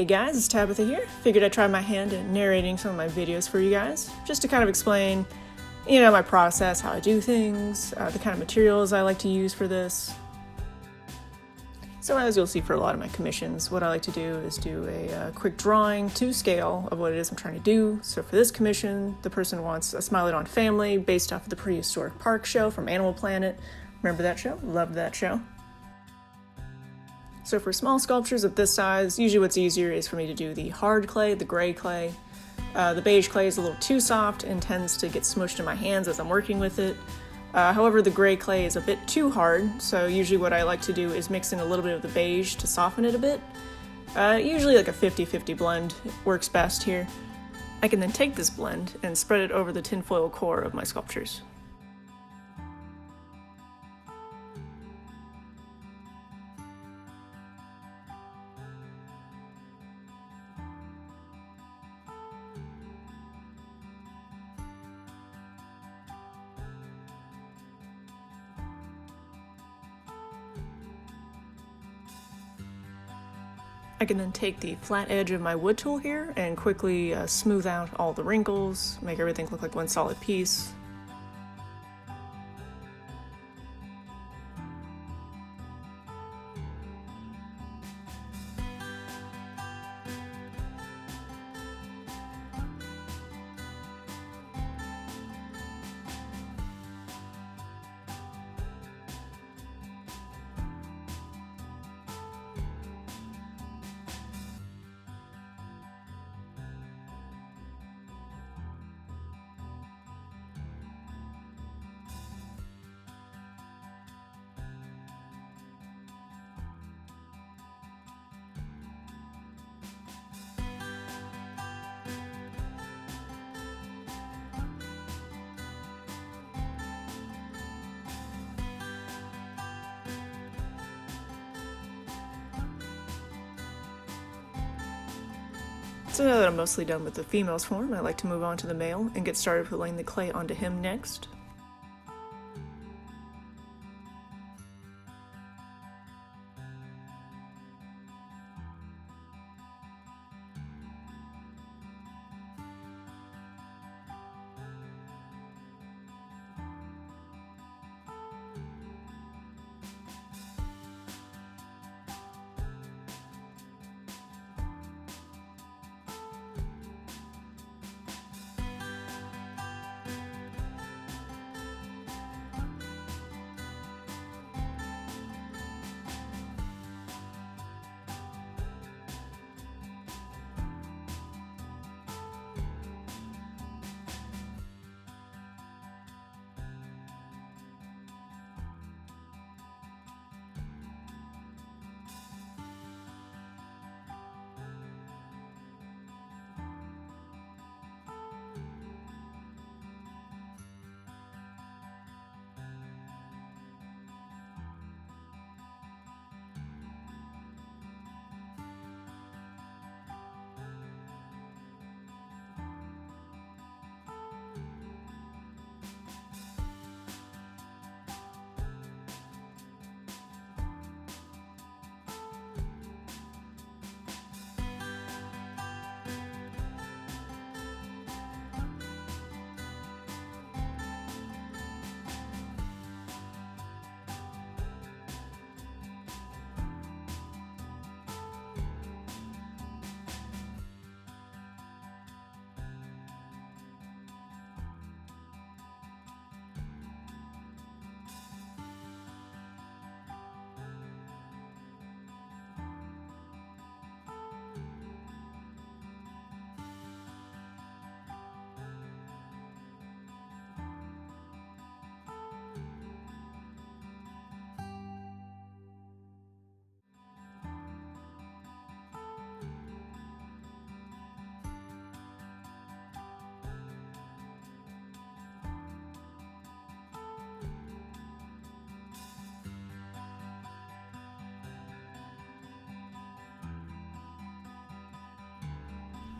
Hey guys, it's Tabitha here. Figured I'd try my hand at narrating some of my videos for you guys, just to kind of explain, my process, how I do things, the kind of materials I like to use for this. So as you'll see for a lot of my commissions, what I like to do is do a quick drawing to scale of what it is I'm trying to do. So for this commission, the person wants a Smilodon family based off of the Prehistoric Park show from Animal Planet. Remember that show? Loved that show. So for small sculptures of this size, usually what's easier is for me to do the hard clay, the gray clay. The beige clay is a little too soft and tends to get smushed in my hands as I'm working with it. However, the gray clay is a bit too hard, so usually what I like to do is mix in a little bit of the beige to soften it a bit. Usually like a 50-50 blend works best here. I can then take this blend and spread it over the tinfoil core of my sculptures. I can then take the flat edge of my wood tool here and quickly smooth out all the wrinkles, make everything look like one solid piece. So now that I'm mostly done with the female's form, I like to move on to the male and get started with laying the clay onto him next.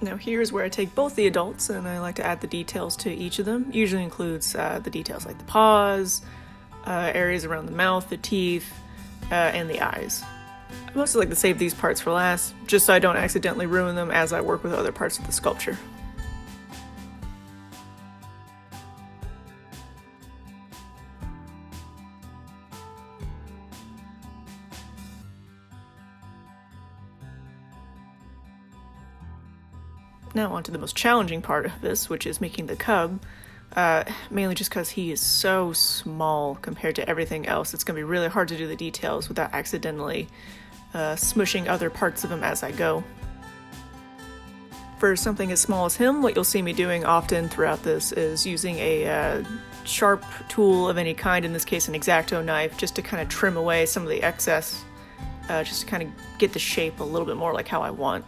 Now here's where I take both the adults and I like to add the details to each of them. Usually includes the details like the paws, areas around the mouth, the teeth, and the eyes. I mostly like to save these parts for last, just so I don't accidentally ruin them as I work with other parts of the sculpture. Now on to the most challenging part of this, which is making the cub. Mainly just because he is so small compared to everything else. It's going to be really hard to do the details without accidentally smushing other parts of him as I go. For something as small as him, what you'll see me doing often throughout this is using a sharp tool of any kind, in this case an X-Acto knife, just to kind of trim away some of the excess, just to kind of get the shape a little bit more like how I want.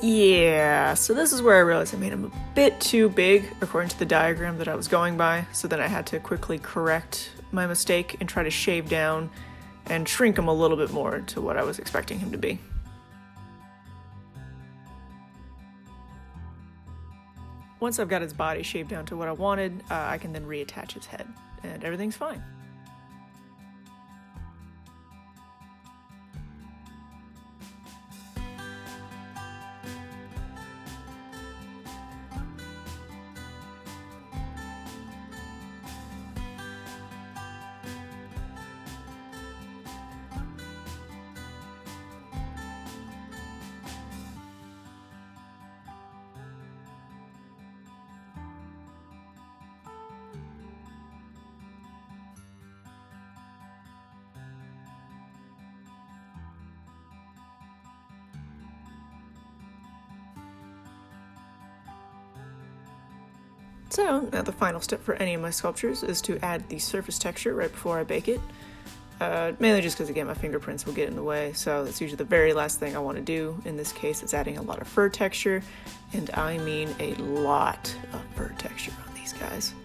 Yeah, so this is where I realized I made him a bit too big according to the diagram that I was going by, so then I had to quickly correct my mistake and try to shave down and shrink him a little bit more to what I was expecting him to be. Once I've got his body shaved down to what I wanted, I can then reattach his head, and everything's fine. So, now the final step for any of my sculptures is to add the surface texture right before I bake it. Mainly just because, again, my fingerprints will get in the way, so that's usually the very last thing I want to do. In this case, it's adding a lot of fur texture, and I mean a lot of fur texture on these guys.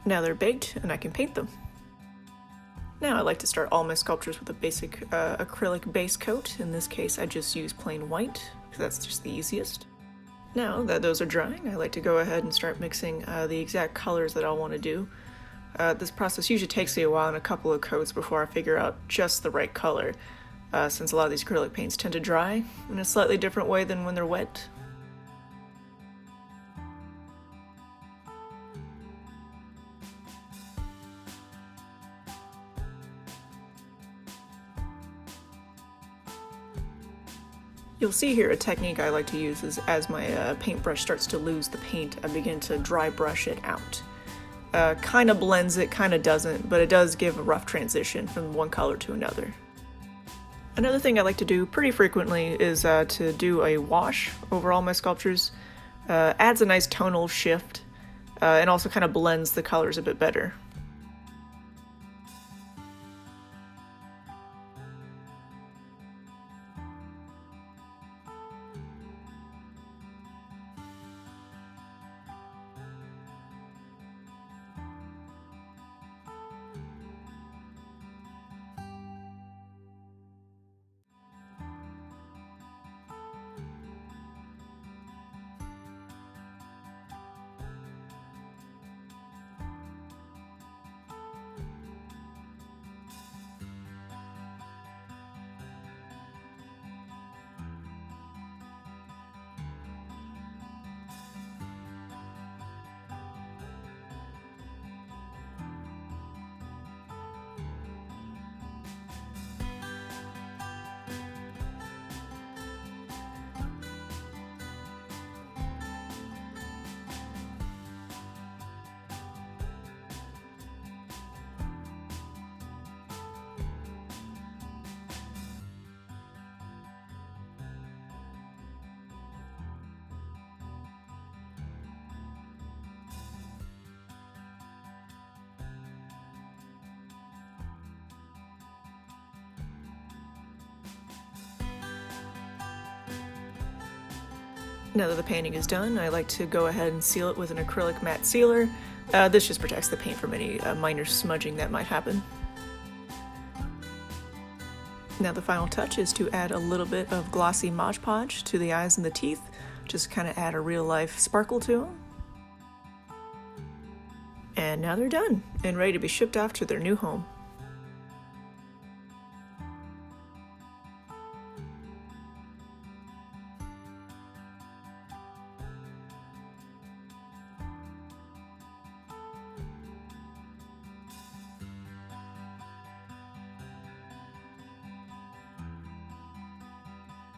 Now they're baked, and I can paint them. Now I like to start all my sculptures with a basic acrylic base coat. In this case, I just use plain white, because that's just the easiest. Now that those are drying, I like to go ahead and start mixing the exact colors that I'll want to do. This process usually takes me a while and a couple of coats before I figure out just the right color, since a lot of these acrylic paints tend to dry in a slightly different way than when they're wet. You'll see here a technique I like to use is as my paintbrush starts to lose the paint, I begin to dry brush it out. Kind of blends it, kind of doesn't, but it does give a rough transition from one color to another. Another thing I like to do pretty frequently is to do a wash over all my sculptures. Adds a nice tonal shift and also kind of blends the colors a bit better. Now that the painting is done, I like to go ahead and seal it with an acrylic matte sealer. This just protects the paint from any minor smudging that might happen. Now the final touch is to add a little bit of glossy Mod Podge to the eyes and the teeth, just kind of add a real life sparkle to them. And now they're done and ready to be shipped off to their new home.